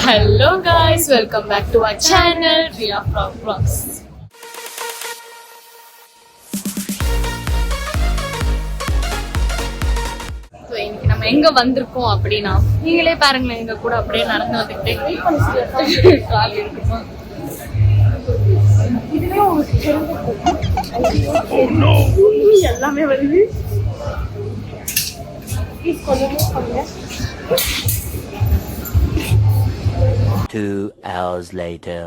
Hello guys, welcome back to our channel Ria Frog Vlogs. So இன்னைக்கு நம்ம எங்க வந்திருக்கோம் அப்படின்னா நீங்களே பாருங்களேன், எங்க கூட அப்படியே நடந்து வந்துக்கிட்டே கால் இருக்குமா எல்லாமே வருது. 2 hours later.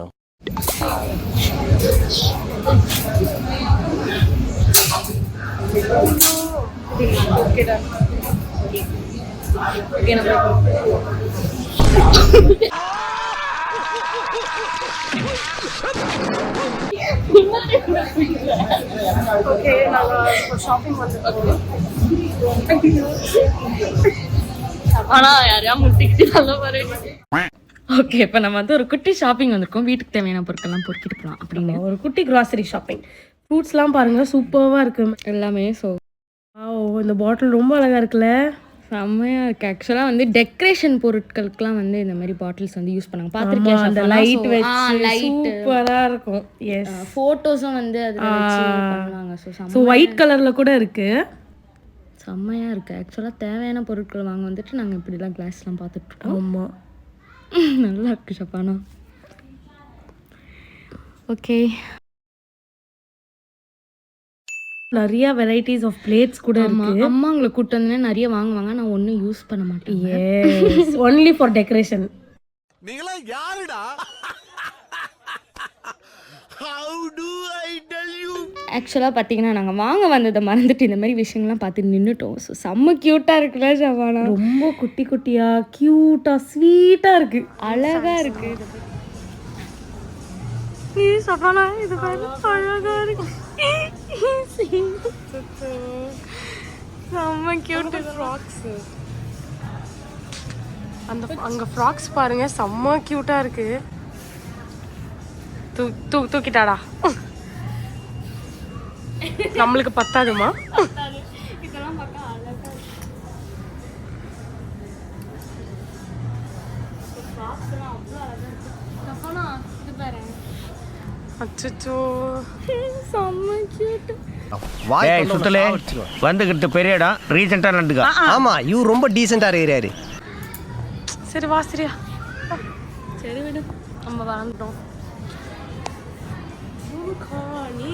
ஆனா யாரையா முட்டிக்கிட்டு நல்லா வரேன். ஓகே, இப்போ நம்ம வந்து ஒரு குட்டி ஷாப்பிங் வந்திருக்கோம். வீட்டுக்கு தேவையான பொருட்கள்லாம் பொறுக்கிட்டு போகலாம் அப்படின்னு ஒரு குட்டி கிராசரி ஷாப்பிங். ஃப்ரூட்ஸ்லாம் பாருங்க, சூப்பராக இருக்கு எல்லாமே. ஸோ இந்த பாட்டில் ரொம்ப அழகாக இருக்குல்ல, செம்மையாக இருக்குது. ஆக்சுவலாக வந்து டெக்கரேஷன் பொருட்களுக்குலாம் வந்து இந்த மாதிரி பாட்டில்ஸ் வந்து யூஸ் பண்ணாங்க. பார்த்துருக்கேன். அந்த லைட் வச்சு சூப்பராக இருக்கும். எஸ், ஃபோட்டோஸும் வந்து அதில் வச்சு பண்ணுவாங்க. ஸோ ஒயிட் கலரில் கூட இருக்குது. செம்மையாக இருக்குது. ஆக்சுவலாக தேவையான பொருட்கள் வாங்க வந்துட்டு நாங்கள் இப்படிலாம் கிளாஸ்லாம் பார்த்துட்ருக்கோம். ஆமாம், நல்லா இருக்கு ஷப்பானா. ஓகே, நிறைய வெரைட்டிஸ் ஆஃப் பிளேட்ஸ் கூட இருக்கு. அம்மா உங்களை கூட்டு வந்தேன் நிறைய வாங்குவாங்க, நான் ஒன்றும் யூஸ் பண்ண மாட்டேன். Yes, only for decoration. நீங்களா யாருடா? How do I tell you? ஆக்சுவலாக பார்த்தீங்கன்னா நாங்கள் வாங்க வந்ததை மறந்துட்டு இந்த மாதிரி விஷயங்கள்லாம் பார்த்து நின்றுட்டோம். ஸோ செம்ம க்யூட்டாக இருக்குல்ல ஷபானா? ரொம்ப குட்டி குட்டியாக க்யூட்டாக ஸ்வீட்டாக இருக்குது, அழகாக இருக்குது. ஷபானா இது அழகாக இருக்கு. செம்ம க்யூட்டு ஃப்ராக்ஸு. அங்கே ஃப்ராக்ஸ் பாருங்க, செம்ம க்யூட்டாக இருக்குது. தூக்கிட்டாடா, நம்மளுக்கு பத்தாதுமா? இதெல்லாம் பார்க்க அழகாக ஃப்ராக்ஸ்லாம் அவ்வளோ அழகாக இருக்குது. ஷபானா இது பாரு, அச்சோ செம்ம க்யூட்டு. டேய் சுத்தலே வந்துகிட்டு பெரிய இடம் ரீசெண்டாக நடந்துக்கா. ஆமா, இவர் ரொம்ப டீசெண்டா இருக்கிறாரு. சரி வா, சரியா சரி விடு, நம்ம வளர்ந்துட்டோம்.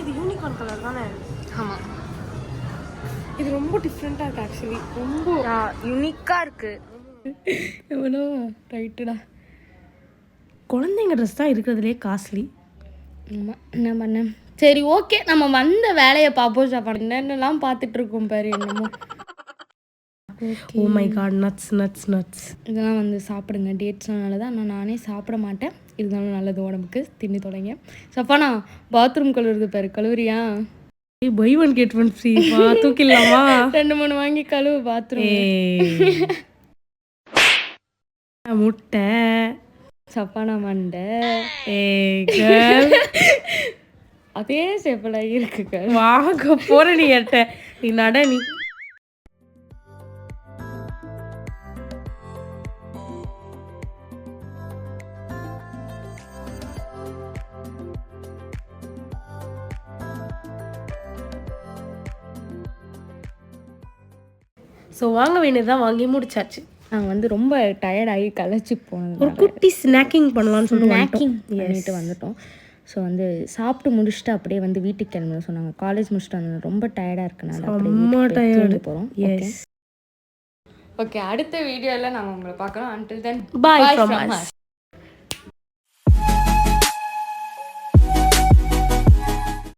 இது யூனிகார்ன் கலர் தானே? ஆமாம், இது ரொம்ப டிஃப்ரெண்ட்டாக இருக்குது. ஆக்சுவலி ரொம்ப யூனிக்காக இருக்குது. எவ்வளோ ரைட்டுடா. குழந்தைங்க ட்ரெஸ் தான் இருக்கிறதுலே காஸ்ட்லி. ஆமாம், என்ன பண்ண. சரி ஓகே, நம்ம வந்த வேலையை பார்ப்போம். சாப்பாடு என்னென்னலாம் பார்த்துட்ருக்கோம் பாரு, என்னமோ. Oh my God, nuts nuts nuts. இதெல்லாம் வந்து சாப்பிடுங்க, டேட்ஸ்லாம் நல்லது. ஆனால் நானே சாப்பிட மாட்டேன், இருந்தாலும் நல்லது உடம்புக்கு. தின்னி தொடங்க. சப்பானா பாத்ரூம் கழுவுறது பாரு, கழுவுறியா? Buy one get one free. தூக்கிடலாமா? 2-3 வாங்கி கழுவு பாத்ரூம். முட்டை சப்பானா மண்டை அதே சேப்பில் இருக்குங்க. வாங்க போற நீ எட்ட நீ நட நீ. ஸோ வாங்க வேண்டியதான், வாங்கி முடிச்சாச்சு. நாங்கள் வந்து ரொம்ப டயர்டாகி களைச்சி போனது, ஒரு குட்டி ஸ்நாக்கிங் பண்ணலாம்னு சொல்லிட்டு ஸ்நாக்கிங் பண்ணிட்டு வந்துட்டோம். ஸோ வந்து சாப்பிட்டு முடிச்சுட்டு அப்படியே வந்து வீட்டுக்கு கிளம்பணும் சொன்னாங்க. காலேஜ் முடிச்சுட்டு வந்து ரொம்ப டயர்டாக இருக்குனால அப்படியே போகிறோம். எஸ், ஓகே, அடுத்த வீடியோவில் நாங்கள் உங்களை பார்க்குறோம். Until then by from us.